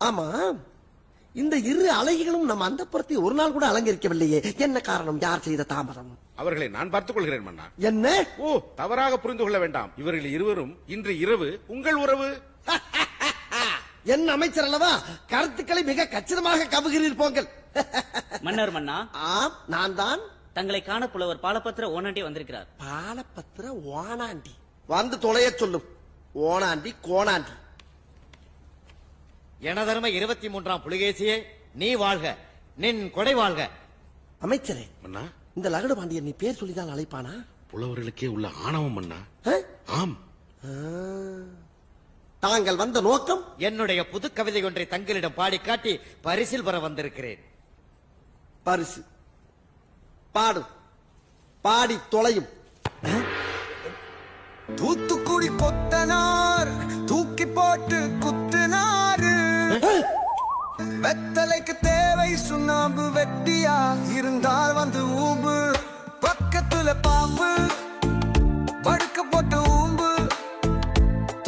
ஆமா, இந்த இரு அழகிகளும் நம் அந்தப்புறத்தை ஒரு நாள் கூட அலங்கரிக்கவில்லையே, என்ன காரணம்? யார் செய்த தாமதம்? அவர்களை நான் பார்த்துக் கொள்கிறேன் மன்னா. என்ன? ஓ, தவறாக புரிந்து கொள்ள வேண்டாம். இவர்கள் இருவரும் இன்று இரவு உங்கள் உறவு. என் அமைச்சர் அல்லவா, கருத்துக்களை மிக கச்சிதமாக கவுகிறீர் போங்கள். மன்னர் மன்னா, ஆம், நான் தான். தங்களை காண புலவர் பாலபத்திர ஓனாண்டி வந்திருக்கிறார். பாலபத்திர ஓனாண்டி வந்து தொலைய சொல்லும். ஓனாண்டி கோணாண்டி. எனதருமை 23ஆம் புலிகேசியே, நீ வாழ்க, நின் கொடை வாழ்க. அமைச்சரே, மன்னா, இந்த லகடு பாண்டியன் நீ பேர் சொல்லிதான் அழைப்பானா? புலவர்களுக்கே உள்ள ஆணவம் மன்னா. ஆம். தாங்கள் வந்த நோக்கம்? என்னுடைய புது கவிதை ஒன்றை தங்களிடம் பாடி காட்டி பரிசில் பெற வந்திருக்கிறேன். பரிசு பாடு, பாடி தொலையும். தூத்துக்குடி கொத்தனார் தூக்கி போட்டு குத்துனாரு. வெத்தலைக்கு தேவை சுண்ணாம்பு, வெட்டியா இருந்தால் வந்து ஊம்பு. பக்கத்துல பாம்பு படுக்க போட்டு ஊம்பு.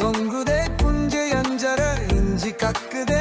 தொங்குதே குஞ்சு அஞ்சர, இஞ்சி கக்குதே